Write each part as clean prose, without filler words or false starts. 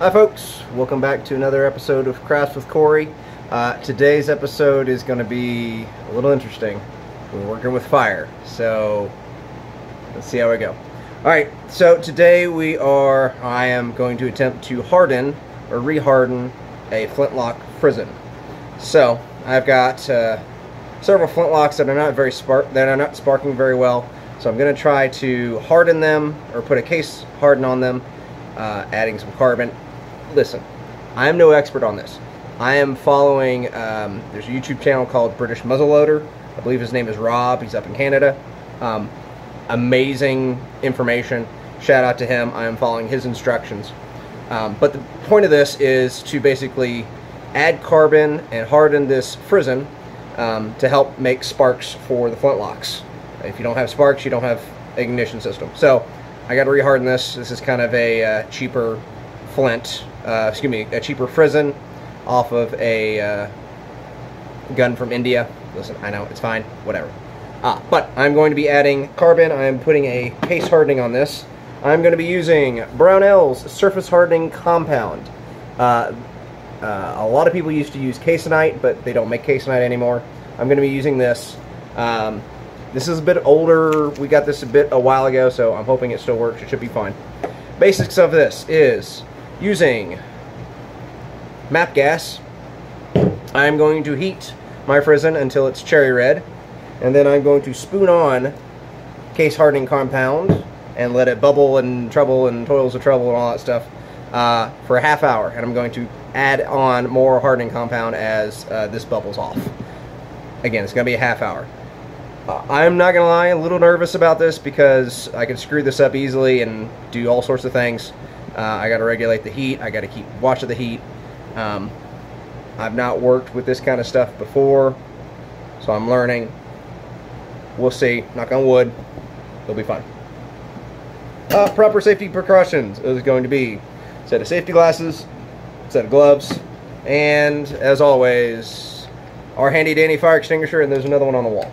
Hi folks, welcome back to another episode of Crafts with Corey. Today's episode is going to be a little interesting. We're working with fire, so let's see how we go. Alright, so today I am going to attempt to harden or reharden a flintlock frizzen. So I've got several flintlocks that are not sparking very well. So I'm going to try to harden them or put a case harden on them, adding some carbon. Listen, I am no expert on this. I am following, there's a YouTube channel called British Muzzleloader. I believe his name is Rob. He's up in Canada. Amazing information. Shout out to him. I am following his instructions. But the point of this is to basically add carbon and harden this frizzen to help make sparks for the flintlocks. If you don't have sparks, you don't have ignition system. So I got to reharden this. This is kind of a cheaper flint, a cheaper frizzen off of a gun from India. Listen, I know, it's fine, whatever. But I'm going to be adding carbon. I'm putting a case hardening on this. I'm going to be using Brownell's surface hardening compound. A lot of people used to use caseonite, but they don't make caseonite anymore. I'm going to be using this. This is a bit older. We got this a while ago, so I'm hoping it still works. It should be fine. Basics of this is using MAP gas. I'm going to heat my frizzen until it's cherry red, and then I'm going to spoon on case hardening compound and let it bubble and trouble and toils of trouble and all that stuff for a half hour, and I'm going to add on more hardening compound as this bubbles off. Again, it's going to be a half hour. I'm not going to lie, a little nervous about this because I could screw this up easily and do all sorts of things. I got to regulate the heat. I got to keep watch of the heat. I've not worked with this kind of stuff before, so I'm learning. We'll see. Knock on wood. It'll be fine. Proper safety precautions is going to be a set of safety glasses, a set of gloves, and as always, our handy dandy fire extinguisher, and there's another one on the wall.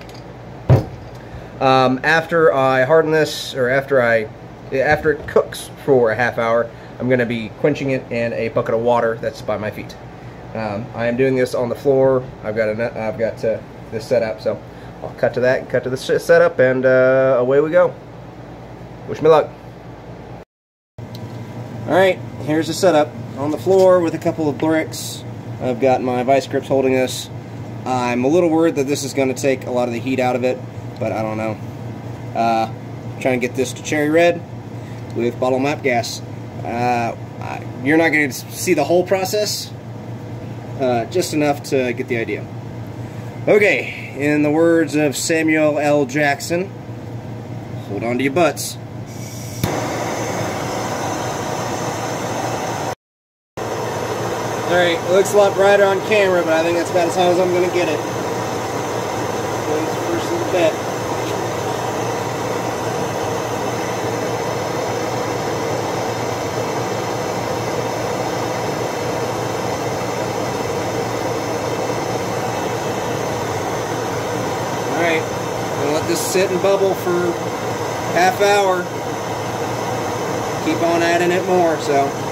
After I harden this, or after it cooks for a half hour, I'm going to be quenching it in a bucket of water that's by my feet. I am doing this on the floor. I've got this set up, so I'll cut to that, cut to the setup, and away we go. Wish me luck. Alright, here's the setup. On the floor with a couple of bricks. I've got my vice grips holding this. I'm a little worried that this is going to take a lot of the heat out of it, but I don't know. Trying to get this to cherry red with bottle MAP gas. You're not going to see the whole process, just enough to get the idea. Okay, in the words of Samuel L. Jackson, hold on to your butts. Alright, it looks a lot brighter on camera, but I think that's about as high as I'm going to get it. First in the bed. Alright, I'm going to let this sit and bubble for half hour. Keep on adding it more, so.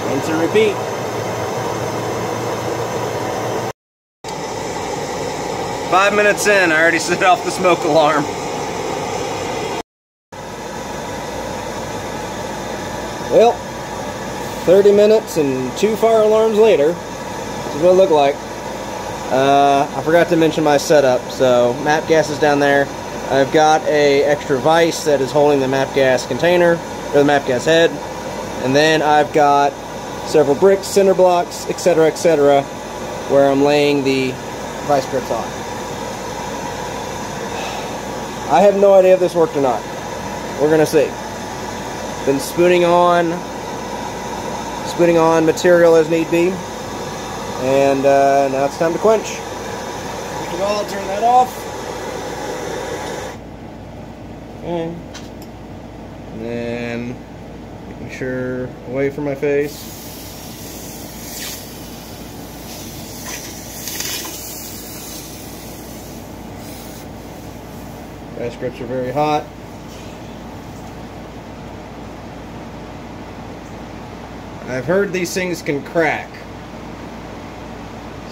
Rinse and repeat. Five minutes in, I already set off the smoke alarm. Well, 30 minutes and 2 fire alarms later, this is what it looked like. I forgot to mention my setup. So MAP gas is down there. I've got a extra vise that is holding the MAP gas container, or the MAP gas head. And then I've got several bricks, cinder blocks, etc., where I'm laying the vice grips on. I have no idea if this worked or not. We're gonna see. Been spooning on material as need be, and now it's time to quench. of all, turn that off. Okay. And then making sure away from my face. Vice grips are very hot. I've heard these things can crack.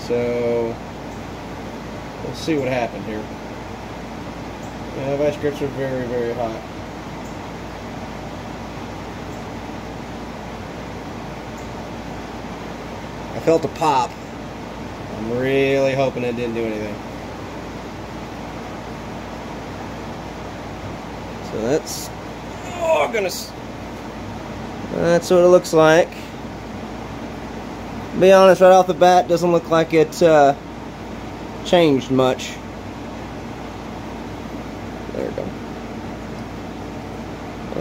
So we'll see what happened here. Yeah, vice grips are very, very hot. I felt a pop. I'm really hoping it didn't do anything. So that's, oh goodness, that's what it looks like. To be honest, right off the bat, doesn't look like it changed much. There we go.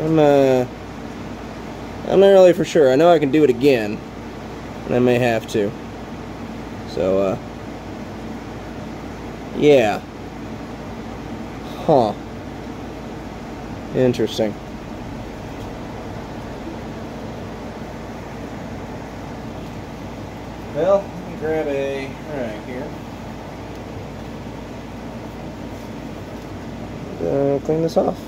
I'm not really for sure. I know I can do it again, and I may have to. So, yeah. Huh. Interesting. Well, let me grab a rag here. Clean this off.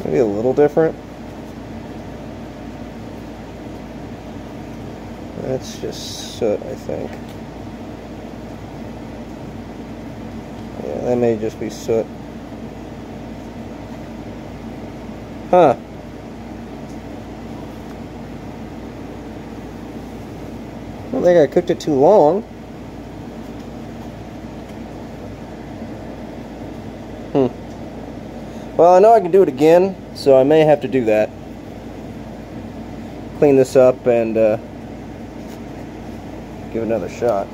Maybe a little different. That's just soot, I think. Yeah, that may just be soot. Huh. I don't think I cooked it too long. Well, I know I can do it again, so I may have to do that. Clean this up and give it another shot.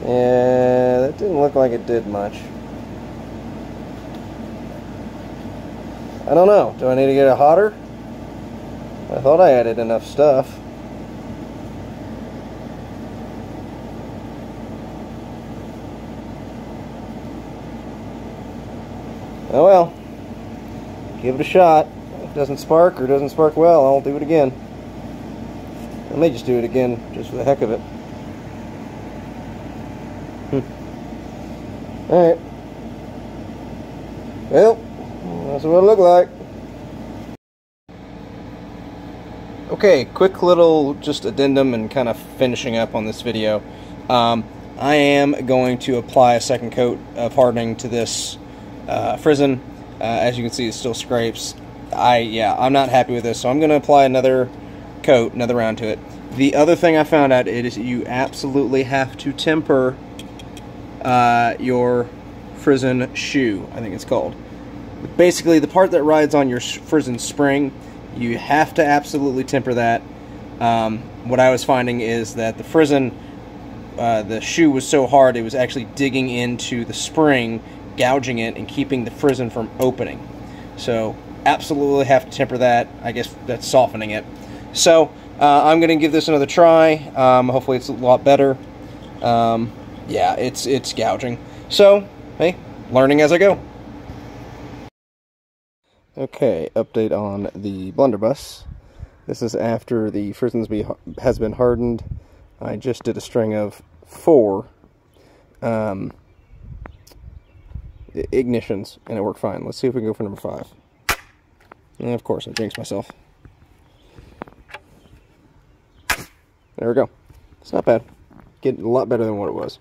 Yeah, that didn't look like it did much. I don't know. Do I need to get it hotter? I thought I added enough stuff. Oh well. Give it a shot. If it doesn't spark or doesn't spark well, I'll do it again. I may just do it again just for the heck of it. Alright. Well, that's what it looked like. Okay, quick little just addendum and kind of finishing up on this video. I am going to apply a second coat of hardening to this Frizzen. As you can see, it still scrapes. I'm not happy with this, so I'm going to apply another coat, another round to it. The other thing I found out is you absolutely have to temper your Frizzen shoe, I think it's called. Basically, the part that rides on your Frizzen spring, you have to absolutely temper that. What I was finding is that the Frizzen, the shoe was so hard it was actually digging into the spring, gouging it, and keeping the Frizzen from opening. So, absolutely have to temper that. I guess that's softening it. So, I'm going to give this another try. Hopefully it's a lot better. Yeah, it's gouging. So, hey, learning as I go. Okay, update on the blunderbuss. This is after the Frizzen has been hardened. I just did a string of 4 ignitions, and it worked fine. Let's see if we can go for number 5. And of course, I jinxed myself. There we go. It's not bad. Getting a lot better than what it was.